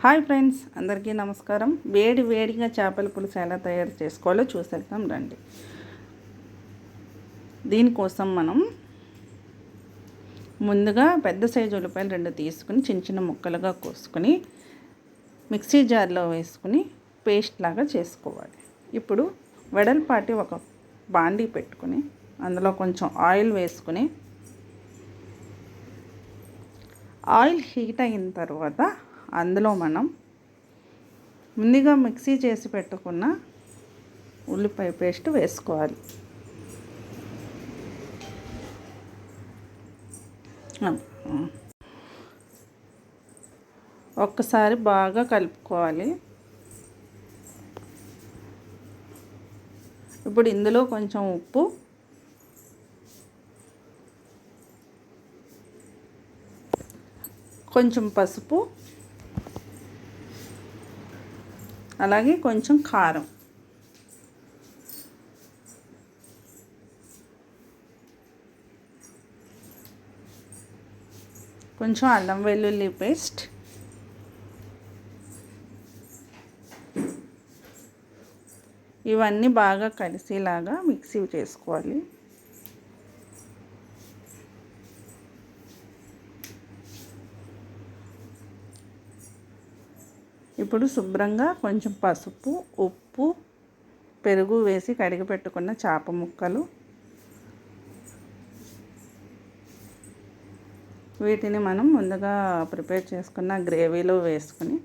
Hi friends, అందరికీ నమస్కారం. వేడిగా చేపల పులుసు ఎలా తయారు చేసుకోవాలో చూసేద్దాం రండి. దీనికోసం మనం ముందుగా పెద్ద సైజు ఉల్లిపాయలు 2 తీసుకుని చిన్న ముక్కలుగా కోసుకుని మిక్సీ జార్లో వేసుకుని పేస్ట్ లాగా చేసుకోవాలి. ఇప్పుడు వెడల్పాటి ఒక బాండీ పెట్టుకుని అందులో కొంచెం ఆయిల్ వేసుకుని ఆయిల్ హీట్ అయిన తర్వాత అందులో మనం ముందుగా మిక్సీ చేసి పెట్టుకున్న ఉల్లిపాయ పేస్ట్ వేసుకోవాలి. ఒక్కసారి బాగా కలుపుకోవాలి. ఇప్పుడు ఇందులో కొంచెం ఉప్పు, కొంచెం పసుపు, అలాగే కొంచెం కారం, కొంచెం అల్లం వెల్లుల్లి పేస్ట్, ఇవన్నీ బాగా కలిసేలాగా మిక్సీ చేసుకోవాలి. ఇప్పుడు శుభ్రంగా కొంచెం పసుపు, ఉప్పు, పెరుగు వేసి కడిగి పెట్టుకున్న చేప ముక్కలు, వీటిని మనం ముందుగా ప్రిపేర్ చేసుకున్న గ్రేవీలో వేసుకుని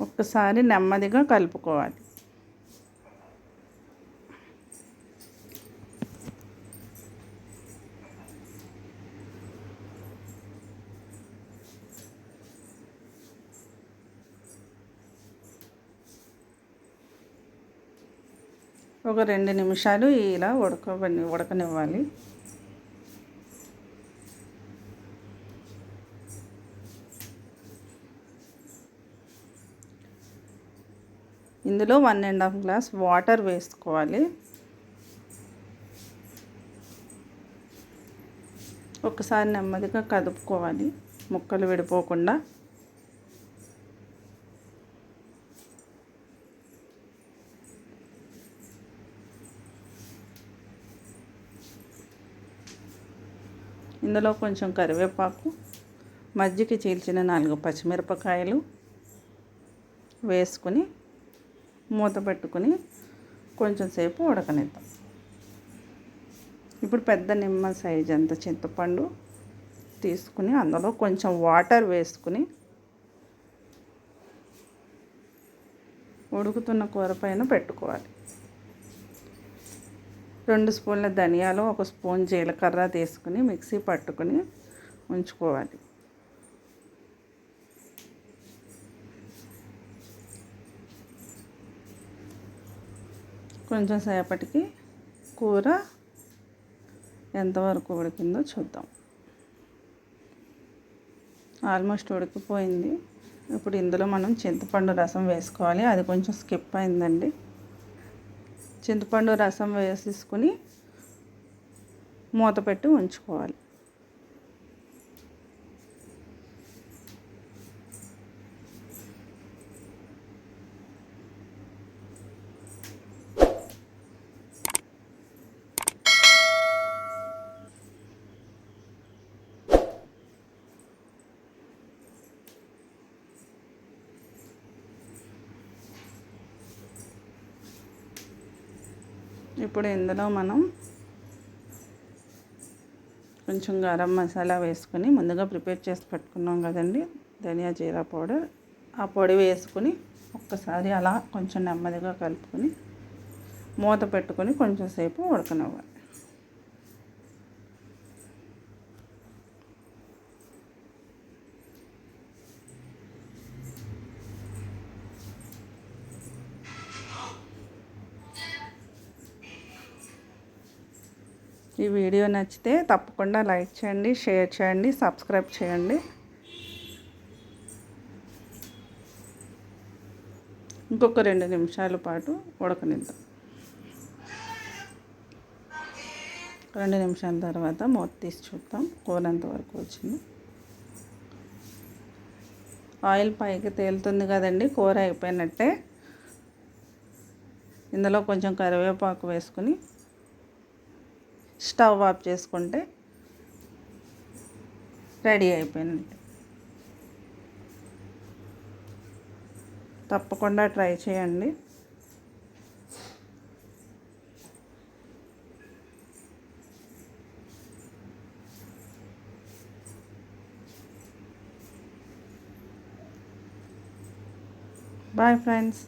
ఒక్కసారి నెమ్మదిగా కలుపుకోవాలి. ఒక 2 నిమిషాలు ఇలా ఉడకనివ్వాలి. ఇందులో 1½ గ్లాస్ వాటర్ వేసుకోవాలి. ఒకసారి నెమ్మదిగా కదుపుకోవాలి ముక్కలు విడిపోకుండా. ఇందులో కొంచెం కరివేపాకు, మజ్జిగ చీల్చిన 4 పచ్చిమిరపకాయలు వేసుకుని మూత పెట్టుకుని కొంచెం సేపు ఉడకనిద్దాం. ఇప్పుడు పెద్ద నిమ్మ సైజ్ అంత చింతపండు తీసుకుని అందులో కొంచెం వాటర్ వేసుకుని ఉడుకుతున్న కూర పైన పెట్టుకోవాలి. 2 స్పూన్ల ధనియాలు, 1 స్పూన్ జీలకర్ర తీసుకుని మిక్సీ పట్టుకుని ఉంచుకోవాలి. కొంచెం సేపటికి కూర ఎంతవరకు ఉడికిందో చూద్దాం. ఆల్మోస్ట్ ఉడికిపోయింది. ఇప్పుడు ఇందులో మనం చింతపండు రసం వేసుకోవాలి. అది కొంచెం స్కిప్ అయిందండి. చింతపండు రసం వేసేసుకుని మూత పెట్టి ఉంచుకోవాలి. ఇప్పుడు ఇందులో మనం కొంచెం గరం మసాలా వేసుకుని ముందుగా ప్రిపేర్ చేసి పెట్టుకున్నాం కదండి ధనియా జీరా పౌడర్, ఆ పొడి వేసుకుని ఒక్కసారి అలా కొంచెం నెమ్మదిగా కలుపుకొని మూత పెట్టుకొని కొంచెం సేపు ఉడకనివ్వాలి. ఈ వీడియో నచ్చితే తప్పకుండా లైక్ చేయండి, షేర్ చేయండి, సబ్స్క్రైబ్ చేయండి. ఇంకొక 2 నిమిషాల పాటు ఉడకనిద్దాం. 2 నిమిషాల తర్వాత మూత తీసి చూద్దాం కూర ఎంతవరకు వచ్చింది. ఆయిల్ పైకి తేలుతుంది కదండి, కూర అయిపోయినట్టే. ఇందులో కొంచెం కరివేపాకు వేసుకుని స్టవ్ ఆఫ్ చేసుకుంటే రెడీ అయిపోయినట్టు. తప్పకుండా ట్రై చేయండి. Bye friends.